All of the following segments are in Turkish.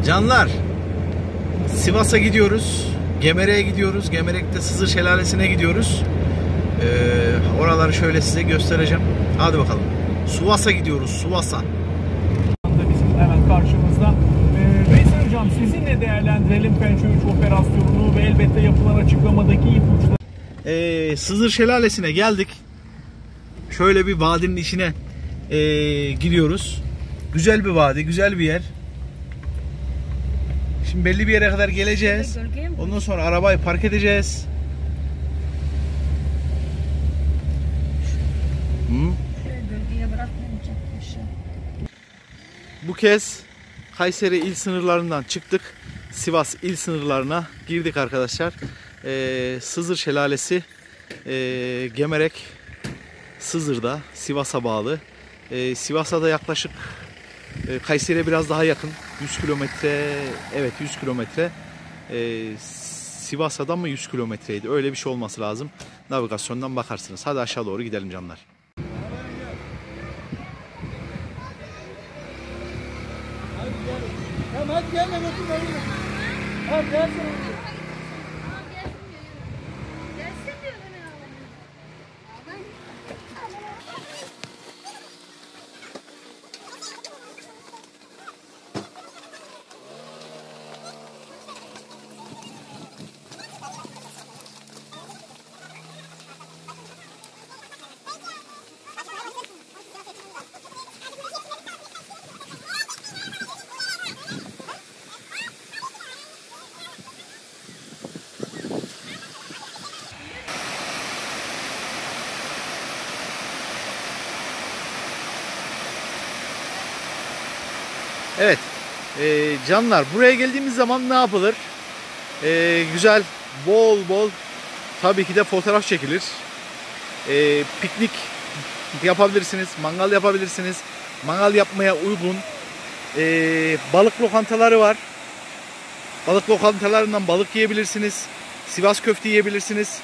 Canlar, Sivas'a gidiyoruz. Gemerek'e gidiyoruz. Gemerek'te Sızır Şelalesi'ne gidiyoruz. Oraları şöyle size göstereceğim. Hadi bakalım. Sivas'a gidiyoruz. Sivas'a. Bizim hemen karşımızda. Veysel Hocam, sizinle değerlendirelim Pençe 3 operasyonunu ve elbette yapılan açıklamadaki ipuçları. Sızır Şelalesi'ne geldik. Şöyle bir vadinin içine giriyoruz. Güzel bir vadi, güzel bir yer. Şimdi belli bir yere kadar geleceğiz. Ondan sonra arabayı park edeceğiz. Bu kez Kayseri il sınırlarından çıktık. Sivas il sınırlarına girdik arkadaşlar. Sızır Şelalesi Gemerek Sızır'da, Sivas'a bağlı. Sivas'a da yaklaşık Kayseri'ye biraz daha yakın. 100 kilometre, evet 100 kilometre. Sivas'a da mı 100 kilometreydi? Öyle bir şey olması lazım. Navigasyondan bakarsınız. Hadi aşağı doğru gidelim canlar. Hadi gel hadi gel. Evet canlar, buraya geldiğimiz zaman ne yapılır? Güzel bol bol tabii ki de fotoğraf çekilir. Piknik yapabilirsiniz, mangal yapabilirsiniz. Mangal yapmaya uygun balık lokantaları var. Balık lokantalarından balık yiyebilirsiniz. Sivas köfte yiyebilirsiniz.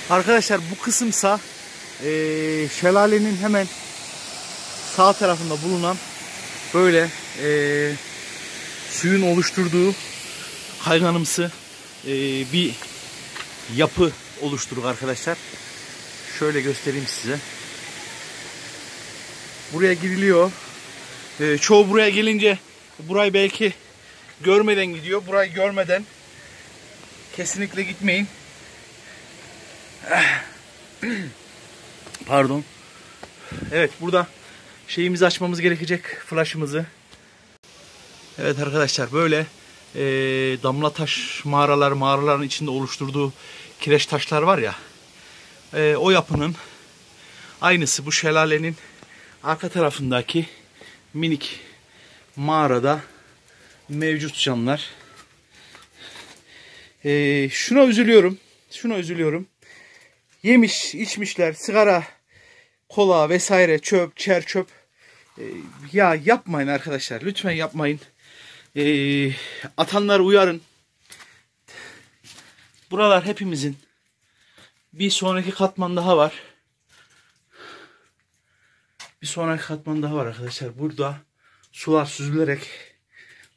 Arkadaşlar bu kısımsa şelalenin hemen sağ tarafında bulunan böyle suyun oluşturduğu kayganımsı bir yapı oluşturur arkadaşlar. Şöyle göstereyim size. Buraya giriliyor. Çoğu buraya gelince burayı belki görmeden gidiyor. Burayı görmeden kesinlikle gitmeyin. Pardon. Evet, burada şeyimizi açmamız gerekecek, flaşımızı. Evet arkadaşlar, böyle damla taş mağaraların içinde oluşturduğu kireç taşlar var ya, o yapının aynısı bu şelalenin arka tarafındaki minik mağarada mevcut canlar. Şuna üzülüyorum. Yemiş, içmişler, sigara, kola vesaire, çöp, çöp. Ya yapmayın arkadaşlar, lütfen yapmayın. Atanları uyarın. Buralar hepimizin. Bir sonraki katman daha var. Arkadaşlar. Burada sular süzülerek,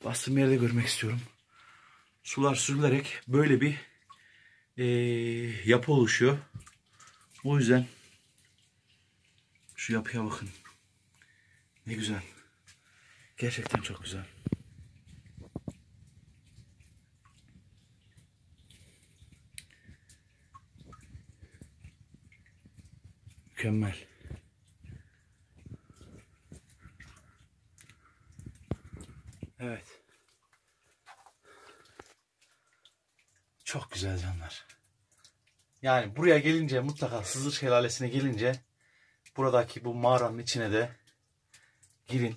bastığım yerde görmek istiyorum. Sular süzülerek böyle bir yapı oluşuyor. O yüzden şu yapıya bakın. Ne güzel. Gerçekten çok güzel. Mükemmel. Evet. Çok güzel canlar. Yani buraya gelince, mutlaka Sızır Şelalesi'ne gelince buradaki bu mağaranın içine de girin.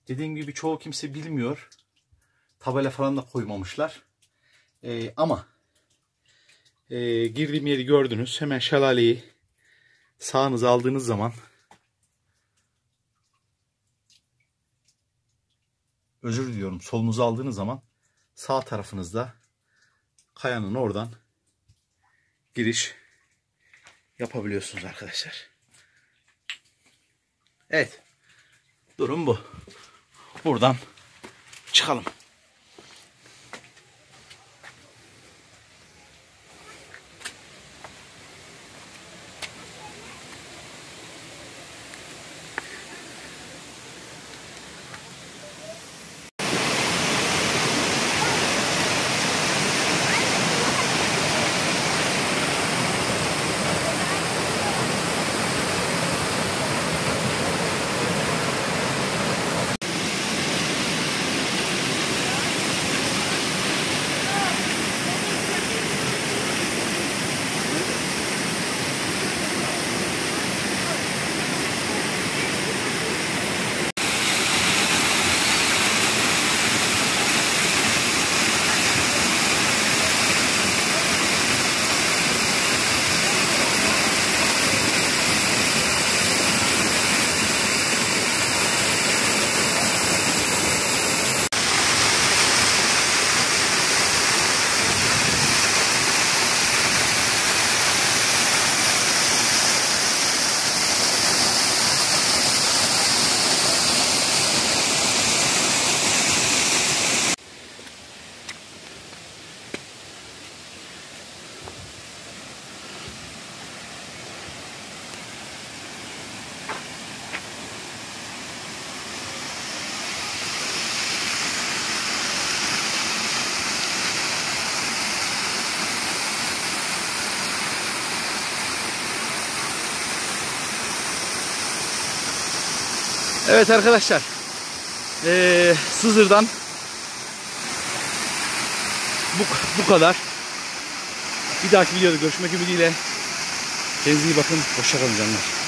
Dediğim gibi çoğu kimse bilmiyor. Tabela falan da koymamışlar. Ama girdiğim yeri gördünüz. Hemen şelaleyi sağınıza aldığınız zaman, özür diliyorum, solunuza aldığınız zaman sağ tarafınızda kayanın oradan giriş yapabiliyorsunuz arkadaşlar. Evet. Durum bu. Buradan çıkalım. Evet arkadaşlar, Sızır'dan bu kadar. Bir dahaki videoda görüşmek ümidiyle. Kendinize iyi bakın. Hoşça kalın canlar.